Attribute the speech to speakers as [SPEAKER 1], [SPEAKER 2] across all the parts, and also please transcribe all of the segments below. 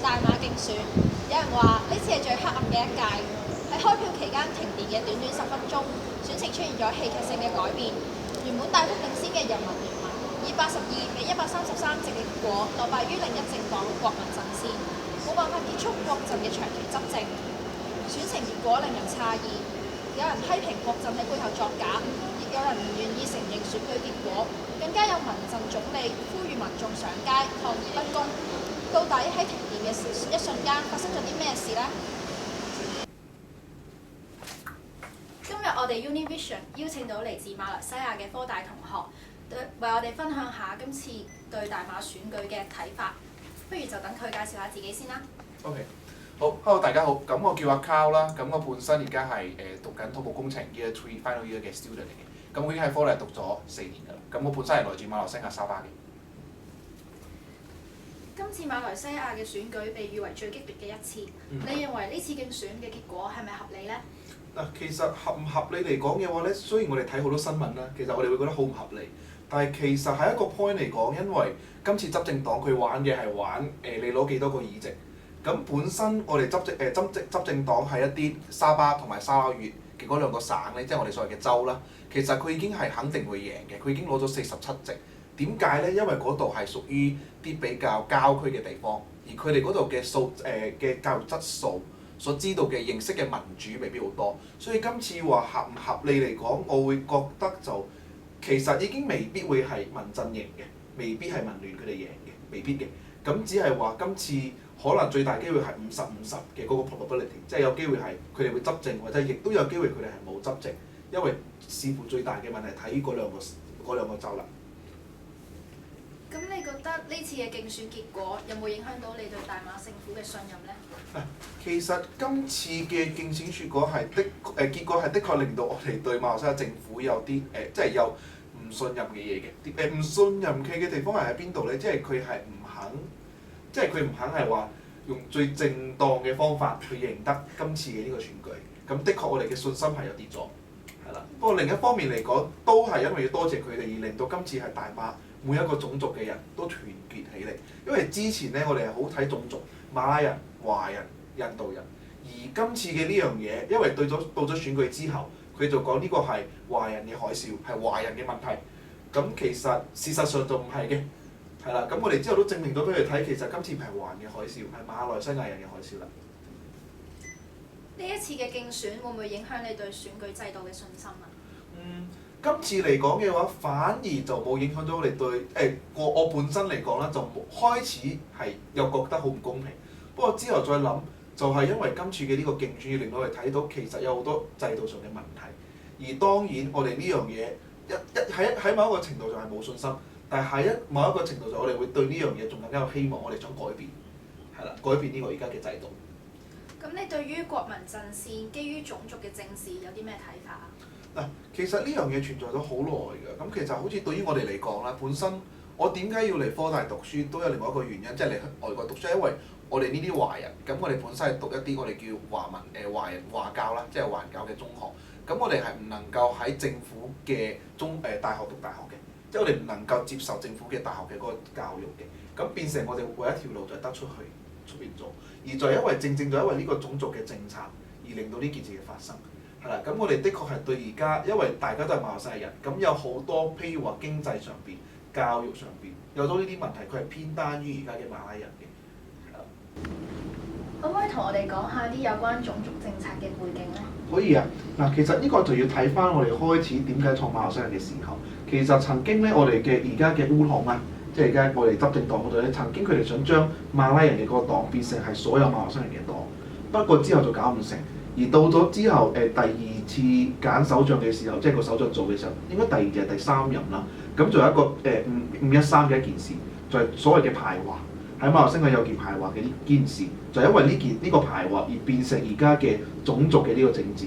[SPEAKER 1] 大馬競選，有人話呢次係最黑暗嘅一屆。喺開票期間停電嘅短短10分鐘，選情出現咗戲劇性嘅改變。原本大幅領先嘅人民聯盟以82比133席嘅結果落敗於另一政黨國民陣線，冇辦法結束國陣嘅長期執政。選情結果令人詫異，有人批評國陣喺背後作假，亦有人唔願意承認選舉結果，更加有民陣總理呼籲民眾上街抗議不公。到底喺停電嘅一瞬間發生咗啲咩事呢？今日我哋 Univision 邀請到嚟自馬來西亞嘅科大同學，為我哋分享下今次對大馬選舉嘅睇法。不如就等佢介紹下自己先啦。
[SPEAKER 2] OK， 好 ，Hello 大家好，咁我叫阿 Carl 啦，咁我本身而家係讀緊土木工程 Year 3 Final Year 嘅 student 嚟嘅，咁我已經喺科大讀咗4年㗎啦，咁我本身係來自馬來西亞沙巴嘅。
[SPEAKER 1] 今次馬來西亞嘅選舉被譽為最激烈嘅一次，你認為呢次競選嘅結果係咪合理呢？
[SPEAKER 3] 嗱，其實合唔合理嚟講嘅話咧，雖然我哋睇好多新聞啦，其實我哋會覺得好唔合理。但係其實係一個 point 嚟講，因為今次執政黨佢玩嘅係玩你攞幾多個議席。咁本身我哋執政黨係一啲沙巴同埋沙撈越嘅嗰兩個省咧，即係我哋所謂嘅州啦。其實佢已經係肯定會贏嘅，佢已經攞咗47席。點解咧？因為嗰度係屬於啲比較郊區嘅地方，而佢哋嗰度嘅教育質素，所知道嘅認識嘅民主未必好多，所以今次話合唔合理嚟講，我會覺得就其實已經未必會係民陣贏嘅，未必係民聯佢哋贏嘅，未必嘅。咁只係話今次可能最大機會係50-50嘅嗰個 probability， 即係有機會係佢哋會執政，或者亦都有機會佢哋係冇執政，因為視乎最大嘅問題睇嗰兩個州啦。
[SPEAKER 1] 咁你覺得呢次嘅競選結果有冇影響到你對大馬政府嘅信任呢？
[SPEAKER 3] 其實今次嘅競選結果係結果係的確令到我哋對馬來西亞政府有啲即係有唔信任嘅嘢嘅。唔信任佢嘅地方係喺邊度咧？即係佢係唔肯，即係佢唔肯係話用最正當嘅方法去贏得今次嘅呢個選舉。咁的確我哋嘅信心係有跌咗，係啦。不過另一方面嚟講，都係因為要多謝佢哋而令到今次係大馬每一個種族嘅人都團結起嚟。因為之前咧我哋係好睇種族，馬來人、華人、印度人，而今次嘅呢樣嘢，因為到咗選舉之後，佢就講呢個係華人嘅海嘯，係華人嘅問題。咁其實事實上就唔係嘅，係啦。咁我哋之後都證明咗俾佢睇，其實今次唔係華人嘅海嘯，係馬來西亞人嘅海嘯啦。
[SPEAKER 1] 呢一次嘅競選會唔會影響你對選舉制度嘅信心啊？
[SPEAKER 3] 今次嚟講嘅話，反而就冇影響咗我哋對我本身嚟講啦，就開始係又覺得好唔公平。不過之後再諗，就係因為今次嘅呢個競選，令到我哋睇到其實有好多制度上嘅問題。而當然我哋呢樣嘢喺某一個程度上係冇信心，但係喺某一個程度上，我哋會對呢樣嘢仲更加有希望，我哋想改變，係啦，改變呢個而家嘅制度。
[SPEAKER 1] 咁你對於國民陣線基於種族嘅政治有啲咩睇法啊？
[SPEAKER 3] 嗱，其實呢樣嘢存在咗好耐㗎。咁其實好似對於我哋嚟講啦，本身我點解要嚟科大讀書，都有另外一個原因，即係嚟外國讀書，因為我哋呢啲華人，咁我哋本身係讀一啲我哋叫華教啦，即係華人教嘅中學。咁我哋係唔能夠喺政府嘅大學讀大學嘅，即係我哋唔能夠接受政府嘅大學嘅嗰個教育嘅。咁變成我哋唯一條路就係得出邊做，而就因為正就因為呢個種族嘅政策而令到呢件事嘅發生。係啦，咁我哋的確係對而家，因為大家都係馬來西亞人，咁有好多譬如話經濟上邊、教育上邊有咗呢啲問題，佢係偏單於而家嘅馬來人嘅。
[SPEAKER 1] 可唔可以同我哋講下啲有關種族政策嘅背景呢？
[SPEAKER 3] 可以啊，嗱，其實呢個就要睇翻我哋開始點解創馬來西亞嘅時候，其實曾經咧我哋嘅而家嘅烏統啊，即係而家我哋執政黨嗰度咧，曾經佢哋想將馬來人嘅嗰個黨變成係所有馬來西亞人嘅黨，不過之後就搞唔成。而到咗之後，第二次揀首長嘅時候，即係個首長做嘅時候，應該第二就係第3任啦。咁仲有一個513嘅一件事，就係所謂嘅排華。喺馬來西亞有件排華嘅呢件事，就係因為呢個排華而變成而家嘅種族嘅呢個政治，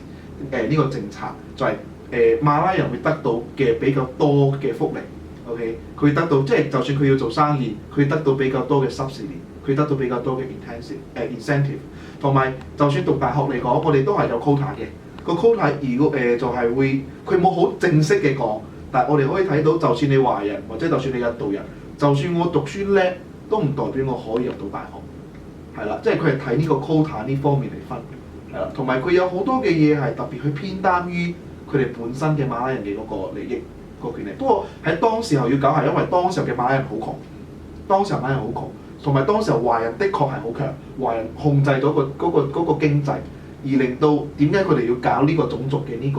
[SPEAKER 3] 呢個政策就係馬來人會得到嘅比較多嘅福利。OK， 佢得到即係就算佢要做生意，佢得到比較多嘅 subsidy， 佢得到比較多嘅incentive。同埋，就算讀大學嚟講，我哋都係有 quota 嘅。個 quota 如果就係會，佢冇好正式嘅講，但係我哋可以睇到，就算你華人或者就算你印度人，就算我讀書叻，都唔代表我可以入到大學。係啦，即係佢係睇呢個 quota 呢方面嚟分嘅，係啦，同埋佢有好多嘅嘢係特別去偏袒於佢哋本身嘅馬拉人嘅嗰個利益、個權利。不過喺當時候要搞係因為當時候嘅馬拉人好窮，當時候馬拉人好窮，同埋當時候華人的確係好強，華人控制咗嗰個經濟，而令到點解佢哋要搞呢個種族嘅呢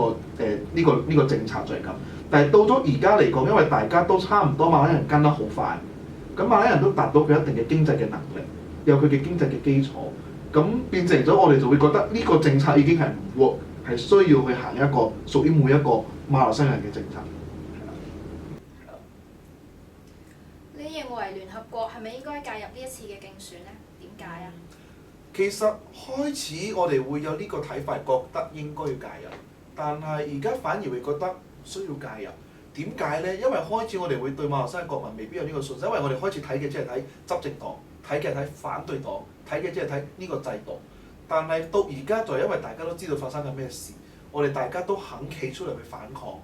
[SPEAKER 3] 個政策就係咁。但係到咗而家嚟講，因為大家都差唔多馬拉人跟得好快，咁馬拉人都達到佢一定嘅經濟嘅能力，有佢嘅經濟嘅基礎，咁變成咗我哋就會覺得呢個政策已經係唔 work，係需要去行一個屬於每一個馬來西亞人嘅政策。
[SPEAKER 1] 你認為聯合國係咪應該介入呢一次嘅競選呢？點解啊？
[SPEAKER 2] 其實開始我哋會有呢個睇法，覺得應該要介入，但係而家反而會覺得需要介入。點解呢？因為開始我哋會對馬來西亞國民未必有呢個信心，因為我哋開始睇嘅只係睇執政黨，睇嘅係反對黨，睇嘅只係睇呢個制度。但係到而家就因為大家都知道發生緊咩事，我哋大家都肯企出嚟去反抗。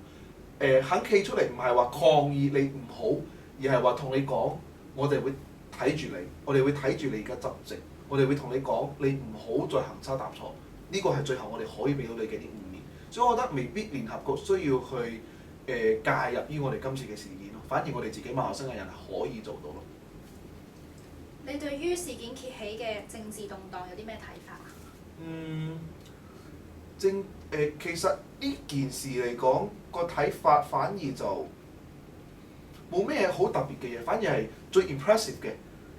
[SPEAKER 2] 肯企出嚟唔係話抗議你唔好，而係話同你講，我哋會睇住你，我哋會睇住你而家執政，我哋會同你講，你唔好再行差踏錯。呢個係最後我哋可以俾到你嘅啲5年。所以我覺得未必聯合國需要去介入於我哋今次嘅事件咯，反而我哋自己馬來西亞人係可以做到咯。
[SPEAKER 1] 你對於事件揭起嘅政治動盪有啲咩睇法啊？
[SPEAKER 2] 其實呢件事嚟講個睇法反而就冇咩好特別嘅嘢，反而係最 impressive 嘅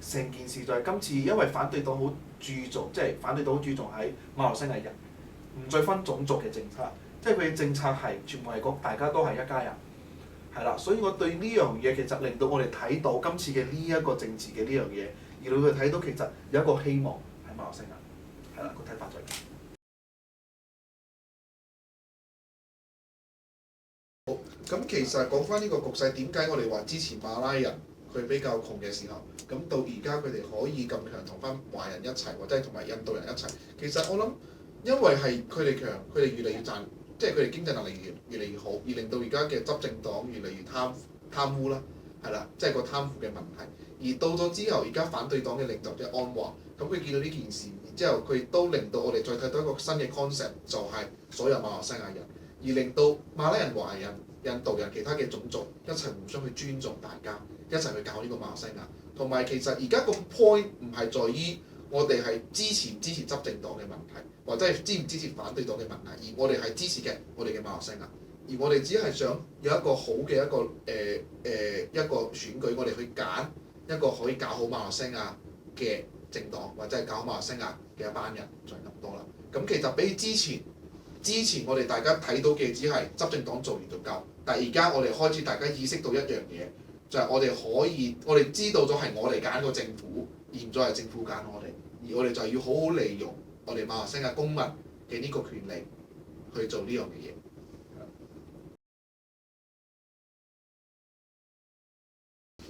[SPEAKER 2] 成件事就係今次因為反對黨好注重，即係反對黨好注重喺馬來西亞人，唔再分種族嘅政策，即係佢嘅政策係全部係講大家都係一家人，係啦，所以我對呢樣嘢其實令到我哋睇到今次嘅呢一個政治嘅呢樣嘢，而令佢睇到其實有一個希望喺馬來西亞，係啦，個睇法就係咁。
[SPEAKER 4] 好，咁其實講翻呢個局勢，點解我哋話之前馬拉人佢比較窮嘅時候，咁到而家佢哋可以咁強同翻華人一齊，或者係同埋印度人一齊？其實我諗，因為係佢哋強，佢哋越嚟越賺，即係佢哋經濟能力越嚟越好，而令到而家嘅執政黨越嚟越貪污啦，係啦，即係個貪腐嘅問題。而到咗之後，而家反對黨嘅領袖即係安華，咁佢見到呢件事，然之後佢都令到我哋再睇到一個新嘅 concept，就係所有馬來西亞人。而令到馬來人、華人、印度人、其他嘅種族一齊互相去尊重大家，一齊去搞呢個馬來西亞。同埋其實而家個 point 唔係在於我哋係支持唔支持執政黨嘅問題，或者係支唔支持反對黨嘅問題，而我哋係支持嘅我哋嘅馬來西亞。而我哋只係想有一個好嘅一個選舉，我哋去揀一個可以搞好馬來西亞嘅政黨，或者係搞好馬來西亞嘅一班人，就係咁多啦。咁其實比之前我哋大家睇到嘅只係執政黨做完就夠，但係而家我哋開始大家意識到一樣嘢，就係我哋知道咗係我哋揀個政府，而唔再係政府揀我哋，而我哋就係要好好利用我哋馬來西亞公民嘅呢個權利去做呢樣嘅嘢。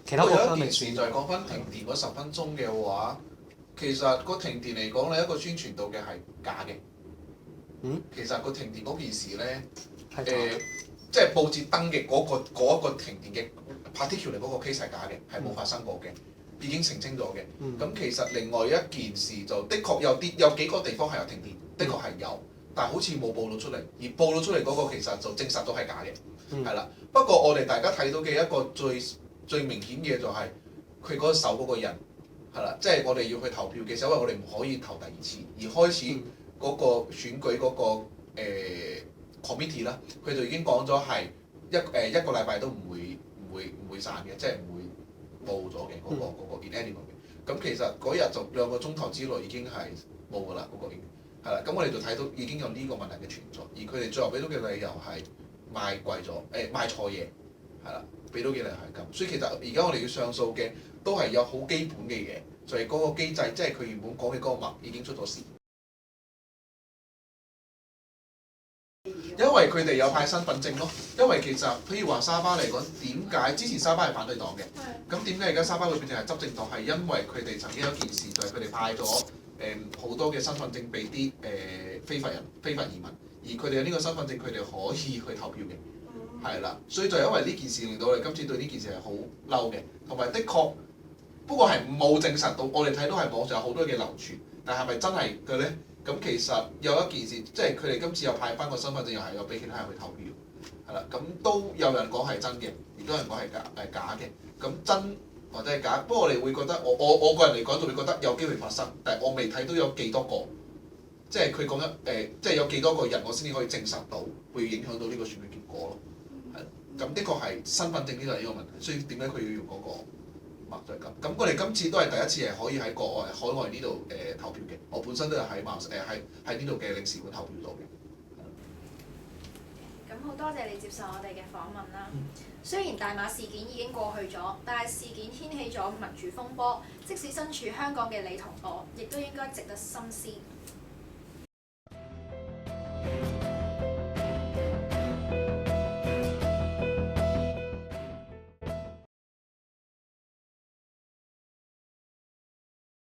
[SPEAKER 5] 其他國家
[SPEAKER 2] 有一件事就係講翻停電嗰10分鐘嘅話，其實個停電嚟講咧，一個宣傳到嘅係假嘅。其實個停電嗰件事咧，即係佈置燈嘅嗰個停電嘅 particular 嗰個 case 係假嘅，係冇發生過嘅，已經澄清咗嘅。咁其實另外一件事就的確有幾個地方係有停電，的確係有，但係好似冇報到出嚟，而報到出嚟嗰個其實就證實咗係假嘅，係啦。不過我哋大家睇到嘅一個最明顯嘅就係佢嗰手嗰個人係啦，即係我哋要去投票嘅時候，因為我哋唔可以投第二次，而開始。嗰個選舉嗰個committee 啦，佢就已經講咗係一個禮拜都唔會散嘅，即係唔會冇咗嘅嗰個 inanimate 嘅。咁其實嗰日就2個鐘頭之內已經係冇㗎啦，嗰個已經係啦。咁我哋就睇到已經有呢個問題嘅存在，而佢哋最後俾到嘅理由係賣貴咗，賣錯嘢係啦，俾到嘅理由係咁。所以其實而家我哋要上訴嘅都係有好基本嘅嘢，就係嗰個機制，即係佢原本講嘅嗰個脈已經出咗事。因為佢哋有派身份證咯，因為其實譬如話沙巴嚟講，點解之前沙巴係反對黨嘅？咁點解而家沙巴會變成係執政黨？係因為佢哋曾經有一件事，就係佢哋派咗好多嘅身份證俾啲非法移民，而佢哋有呢個身份證，佢哋可以去投票嘅，係啦。所以就因為呢件事令到我哋今次對呢件事係好嬲嘅，同埋的確不過係冇證實到，我哋睇到係網上有好多嘅流傳，但係咪真係嘅咧？咁其實有一件事，即係佢哋今次又派翻個身份證，又係有俾其他人去投票，係啦。咁都有人講係真嘅，亦都有人講係假嘅。咁真或者係假，不過我哋會覺得，我個人嚟講就會覺得有機會發生，但係我未睇到有幾多個，即係佢講緊即係有幾多個人，我先至可以證實到會影響到呢個選舉結果咯。係，咁的確係身份證呢個係呢個問題，所以點解佢要用嗰個墨就係咁。咁我哋今次都係第一次係可以喺國外海外呢度投票嘅。我本身都係喺喺呢度嘅領事館投票到嘅。
[SPEAKER 1] 咁好多謝你接受我哋嘅訪問啦。雖然大馬事件已經過去咗，但係事件掀起咗民主風波，即使身處香港嘅你同我，亦都應該值得深思。